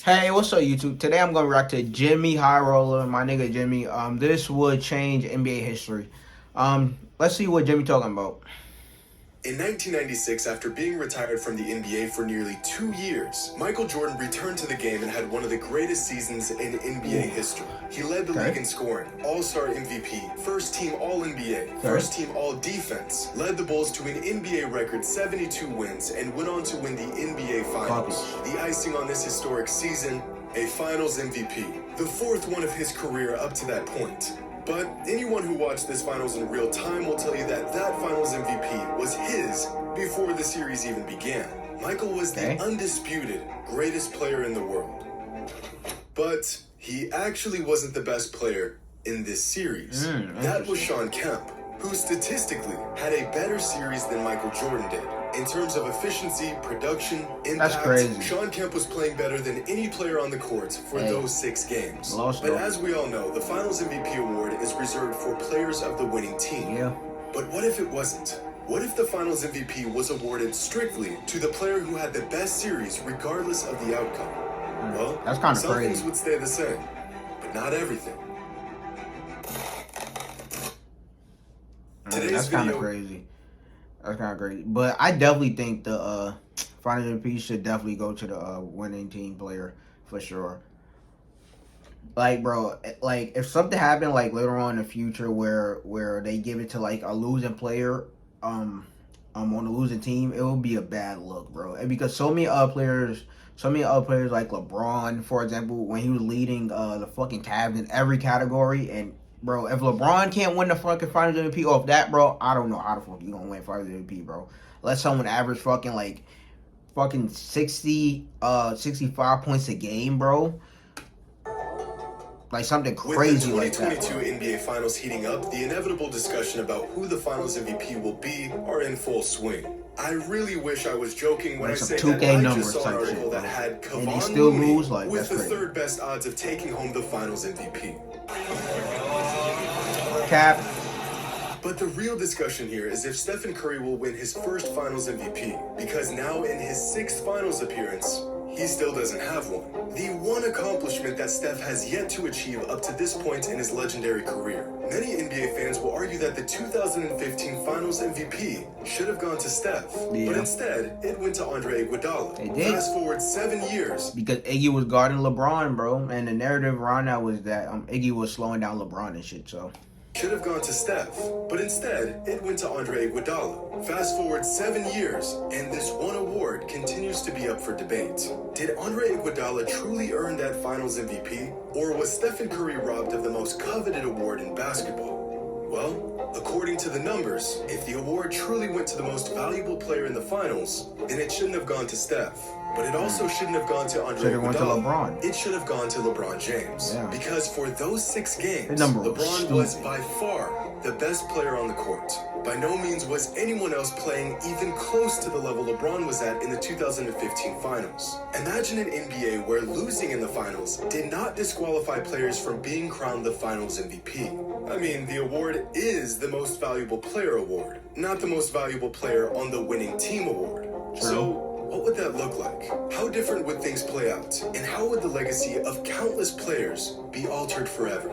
Hey, what's up, YouTube? Today I'm gonna react to JxmyHighroller, my nigga Jimmy. This would change NBA history. Let's see what Jimmy talking about. In 1996, after being retired from the NBA for nearly 2 years, Michael Jordan returned to the game and had one of the greatest seasons in NBA history. He led the league in scoring, All-Star MVP, first-team All-NBA, first-team All-Defense, led the Bulls to an NBA record 72 wins, and went on to win the NBA Finals. The icing on this historic season, a Finals MVP, the fourth one of his career up to that point. But anyone who watched this finals in real time will tell you that that finals MVP was his before the series even began. Michael was the undisputed greatest player in the world. But he actually wasn't the best player in this series. That was Shawn Kemp, who statistically had a better series than Michael Jordan did. In terms of efficiency, production, impact, Shawn Kemp was playing better than any player on the court for those 6 games. But as we all know, the Finals MVP award is reserved for players of the winning team. But what if it wasn't? What if the Finals MVP was awarded strictly to the player who had the best series regardless of the outcome? Well, that's kind of some crazy. things would stay the same, but not everything. That's kind of crazy. That's kind of crazy. But I definitely think the Finals MVP should definitely go to the winning team player for sure. Like, bro, like if something happened like later on in the future where they give it to like a losing player on the losing team, it would be a bad look, bro. And because so many other players like LeBron, for example, when he was leading the fucking Cavs in every category, and bro, if LeBron can't win the fucking Finals MVP off that, bro, I don't know how the fuck you gonna win Finals MVP, bro. Let someone average fucking 65 points a game, bro. Like something crazy like that. With the 2022 NBA Finals heating up, the inevitable discussion about who the Finals MVP will be are in full swing. I really wish I was joking when I say that I just saw an article that had Kevon Looney with the third best odds of taking home the Finals MVP. Cap. But the real discussion here is if Stephen Curry will win his first Finals MVP, because now in his 6th Finals appearance, he still doesn't have one. The one accomplishment that Steph has yet to achieve up to this point in his legendary career. Many NBA fans will argue that the 2015 Finals MVP should have gone to Steph, but instead, it went to Andre Iguodala. It did. Fast forward 7 years. Because Iggy was guarding LeBron, bro, and the narrative around that was that Iggy was slowing down LeBron and shit, so... Should have gone to Steph, but instead, it went to Andre Iguodala. Fast forward 7 years, and this one award continues to be up for debate. Did Andre Iguodala truly earn that Finals MVP, or was Stephen Curry robbed of the most coveted award in basketball? Well, according to the numbers, if the award truly went to the most valuable player in the Finals, then it shouldn't have gone to Steph. But it also shouldn't have gone to Andre Iguodala. It should have gone to LeBron James. Because for those 6 games, LeBron was by far the best player on the court. By no means was anyone else playing even close to the level LeBron was at in the 2015 Finals. Imagine an NBA where losing in the Finals did not disqualify players from being crowned the Finals MVP. I mean, the award is the most valuable player award, not the most valuable player on the winning team award. So, what would that look like? How different would things play out? And how would the legacy of countless players be altered forever?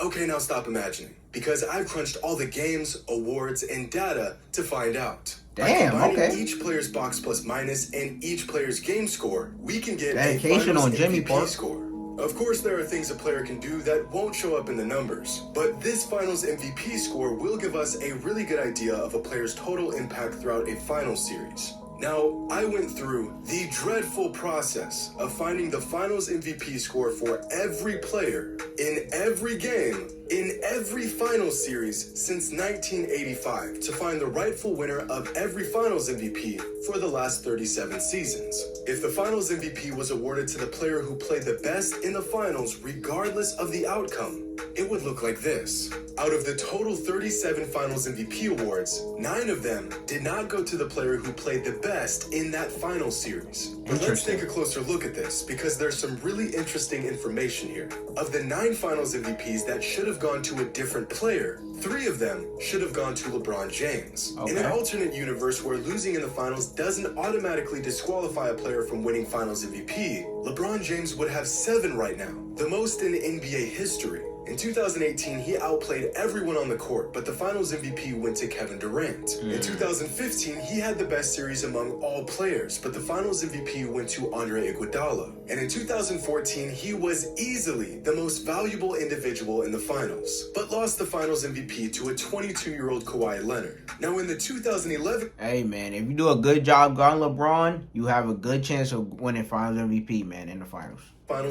Okay, now stop imagining, because I've crunched all the games, awards, and data to find out. Damn, By combining each player's box plus minus and each player's game score, we can get a Finals MVP score. Of course, there are things a player can do that won't show up in the numbers, but this Finals MVP score will give us a really good idea of a player's total impact throughout a Finals series. Now, I went through the dreadful process of finding the Finals MVP score for every player in every game in every Finals series since 1985 to find the rightful winner of every Finals MVP for the last 37 seasons. If the Finals MVP was awarded to the player who played the best in the Finals regardless of the outcome, it would look like this. Out of the total 37 Finals MVP awards, 9 of them did not go to the player who played the best in that Finals series. But let's take a closer look at this, because there's some really interesting information here. Of the 9 9 finals MVPs that should have gone to a different player. 3 of them should have gone to LeBron James. Okay. In an alternate universe where losing in the finals doesn't automatically disqualify a player from winning finals MVP, LeBron James would have 7 right now, the most in NBA history. In 2018, he outplayed everyone on the court, but the finals MVP went to Kevin Durant. In 2015, he had the best series among all players, but the finals MVP went to Andre Iguodala. And in 2014, he was easily the most valuable individual in the finals, but lost the finals MVP to a 22-year-old Kawhi Leonard. Now in the 2011... Hey, man, if you do a good job guarding LeBron, you have a good chance of winning finals MVP, man, in the finals.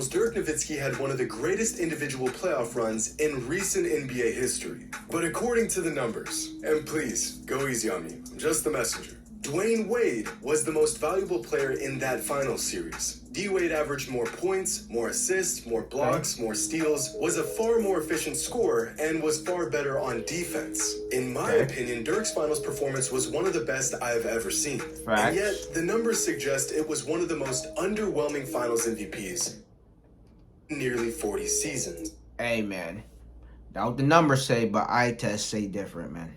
Dirk Nowitzki had one of the greatest individual playoff runs in recent NBA history. But according to the numbers, and please, go easy on me, I'm just the messenger, Dwayne Wade was the most valuable player in that finals series. D-Wade averaged more points, more assists, more blocks, more steals, was a far more efficient scorer, and was far better on defense. In my opinion, Dirk's finals performance was one of the best I have ever seen. And yet, the numbers suggest it was one of the most underwhelming finals MVPs in nearly 40 seasons. Hey, man, that's what the numbers say, but eye tests say different, man.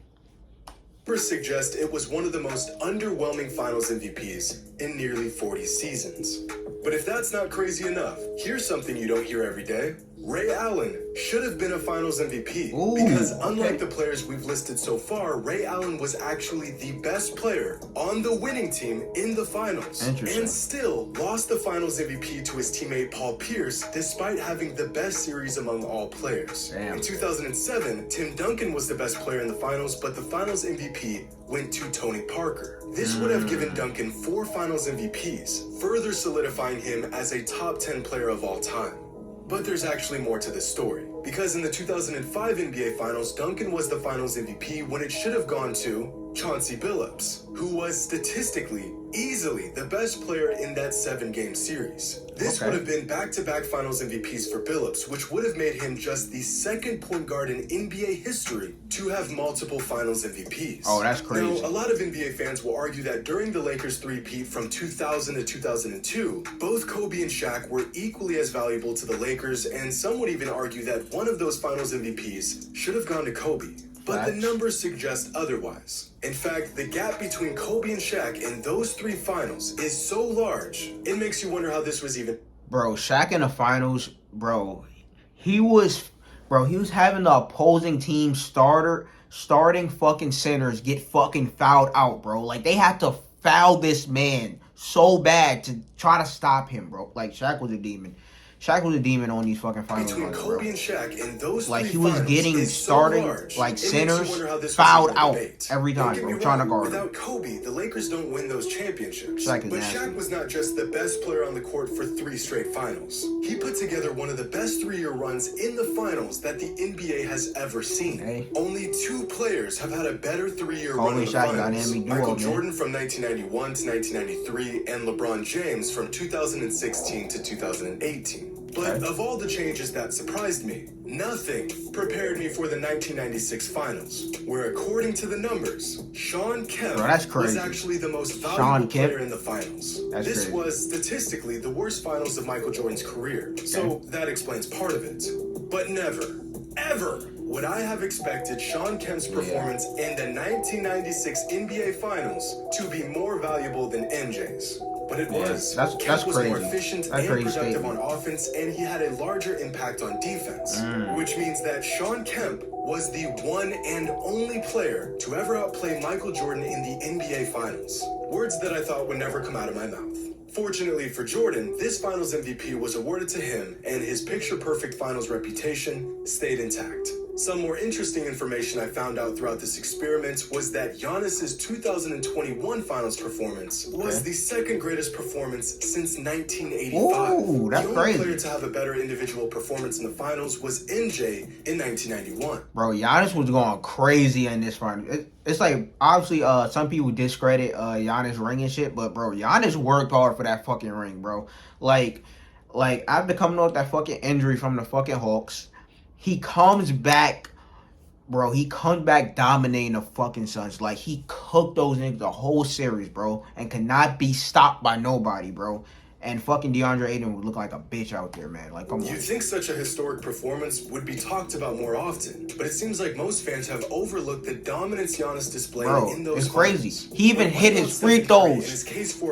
Suggest it was one of the most underwhelming finals MVPs in nearly 40 seasons. But if that's not crazy enough, here's something you don't hear every day. Ray Allen should have been a finals MVP because unlike the players we've listed so far, Ray Allen was actually the best player on the winning team in the finals and still lost the finals MVP to his teammate Paul Pierce despite having the best series among all players. In 2007, Tim Duncan was the best player in the finals, but the finals MVP went to Tony Parker. This would have given Duncan 4 finals MVPs, further solidifying him as a top 10 player of all time. But there's actually more to this story, because in the 2005 NBA Finals, Duncan was the Finals MVP when it should have gone to Chauncey Billups, who was statistically easily the best player in that 7-game series. This would have been back-to-back Finals MVPs for Billups, which would have made him just the second point guard in NBA history to have multiple Finals MVPs. Oh, that's crazy. Now, a lot of NBA fans will argue that during the Lakers three-peat from 2000 to 2002, both Kobe and Shaq were equally as valuable to the Lakers, and some would even argue that one of those Finals MVPs should have gone to Kobe. But the numbers suggest otherwise. In fact, the gap between Kobe and Shaq in those 3 finals is so large, it makes you wonder how this was even... Bro, Shaq in the finals, bro, he was having the opposing team starting fucking centers get fucking fouled out, bro. Like, they had to foul this man so bad to try to stop him, bro. Like, Shaq was a demon. Shaq was a demon on these fucking finals. Between Kobe and Shaq in those like, three he was finals getting starting, like, centers fouled out every time, bro, trying to guard him. Without Kobe, the Lakers don't win those championships. But nasty. Shaq was not just the best player on the court for 3 straight finals. He put together one of the best 3-year runs in the finals that the NBA has ever seen. Only 2 players have had a better 3-year run in the finals. Michael Jordan from 1991 to 1993 and LeBron James from 2016 to 2018. But of all the changes that surprised me, nothing prepared me for the 1996 finals, where according to the numbers, Shawn Kemp was actually the most valuable player in the finals. This was statistically the worst finals of Michael Jordan's career, so that explains part of it. But never, ever would I have expected Shawn Kemp's performance in the 1996 NBA Finals to be more valuable than MJ's. But it was. Kemp was more efficient and productive on offense, and he had a larger impact on defense. Which means that Shawn Kemp was the one and only player to ever outplay Michael Jordan in the NBA Finals. Words that I thought would never come out of my mouth. Fortunately for Jordan, this Finals MVP was awarded to him, and his picture-perfect Finals reputation stayed intact. Some more interesting information I found out throughout this experiment was that Giannis's 2021 Finals performance was the second greatest performance since 1985. Ooh, that's the only crazy. player to have a better individual performance in the Finals was MJ in 1991. Bro, Giannis was going crazy in this final. It's like, obviously, some people discredit Giannis' ring and shit, but bro, Giannis worked hard for that fucking ring, bro. Like after coming off that fucking injury from the fucking Hawks, he comes back, bro. He comes back dominating the fucking Suns. Like, he cooked those niggas the whole series, bro, and could not be stopped by nobody, bro. and fucking DeAndre Ayton would look like a bitch out there, man. Like, come on. You'd think such a historic performance would be talked about more often, but it seems like most fans have overlooked the dominance Giannis displayed in those it's crazy. finals. He even hit his free throws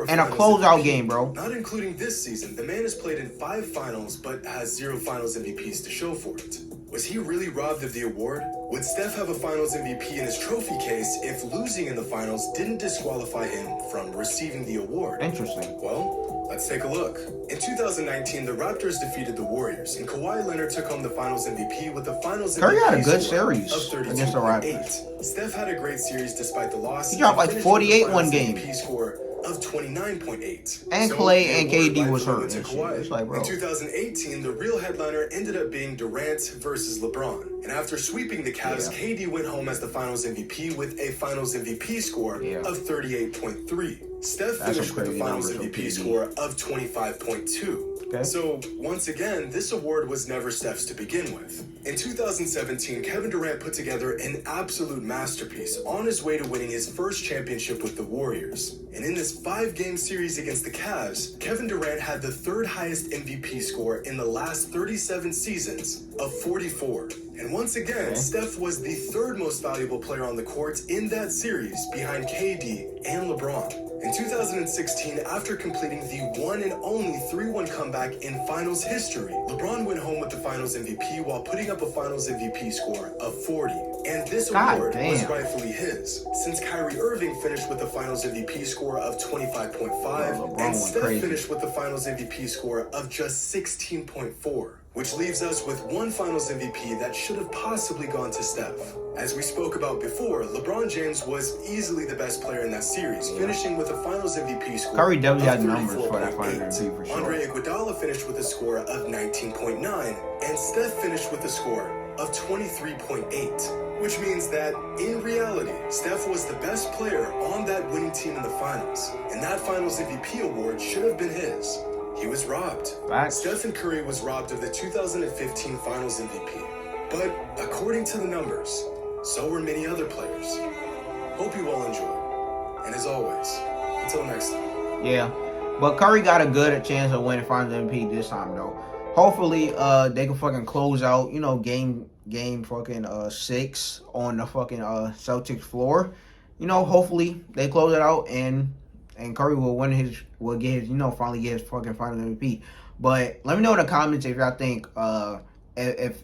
and a closeout game, bro. Not including this season, the man has played in 5 finals but has 0 finals MVPs to show for it. Was he really robbed of the award? Would Steph have a finals MVP in his trophy case if losing in the finals didn't disqualify him from receiving the award? Interesting. Well, let's take a look. In 2019, the Raptors defeated the Warriors, and Kawhi Leonard took home the finals MVP with the finals MVP Curry had a good score series of 32.8. against the Raptors. Steph had a great series despite the loss. He dropped like 48 one game. MVP score of 29.8. And Clay and KD was hurt. It's like, bro. In 2018, the real headliner ended up being Durant versus LeBron. And after sweeping the Cavs, KD went home as the finals MVP with a finals MVP score of 38.3. Steph finished with the finals MVP score of 25.2. Okay. So, once again, this award was never Steph's to begin with. In 2017, Kevin Durant put together an absolute masterpiece on his way to winning his first championship with the Warriors. And in this 5-game series against the Cavs, Kevin Durant had the 3rd highest MVP score in the last 37 seasons of 44. And once again, Steph was the 3rd most valuable player on the court in that series behind KD and LeBron. In 2016, after completing the one and only 3-1 comeback in finals history, LeBron went home with the finals MVP while putting up a finals MVP score of 40. And this award was rightfully his, since Kyrie Irving finished with the finals MVP score of 25.5, and Steph finished with the finals MVP score of just 16.4. Which leaves us with one finals MVP that should have possibly gone to Steph. As we spoke about before, LeBron James was easily the best player in that series, finishing with a finals MVP score Curry definitely had numbers for that finals MVP for sure. Andre Iguodala finished with a score of 19.9, and Steph finished with a score of 23.8. Which means that, in reality, Steph was the best player on that winning team in the finals, and that finals MVP award should have been his. He was robbed. Stephen Curry was robbed of the 2015 Finals MVP. But according to the numbers, so were many other players. Hope you all enjoy. And as always, until next time. Yeah, but Curry got a good chance of winning Finals MVP this time, though. Hopefully, they can fucking close out, you know, game fucking 6 on the fucking Celtics floor. You know, hopefully they close it out and Curry will get his, you know, finally get his fucking Finals MVP. But let me know in the comments if y'all think, if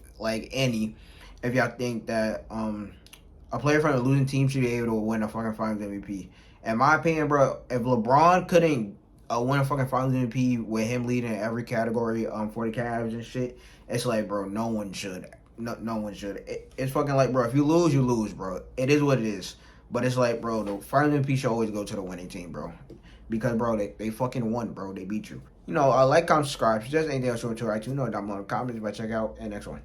y'all think that a player from a losing team should be able to win a fucking Finals MVP. In my opinion, bro, if LeBron couldn't win a fucking Finals MVP with him leading every category for the Cavs and shit, it's like, bro, no one should. No one should. It's fucking like, bro, if you lose, you lose, bro. It is what it is. But it's like, bro, the Finals MVP should always go to the winning team, bro. Because, bro, they fucking won, bro. They beat you. You know, like, comment, subscribe. If there's anything else you want to write, you know, down below in the comments. But check out the next one.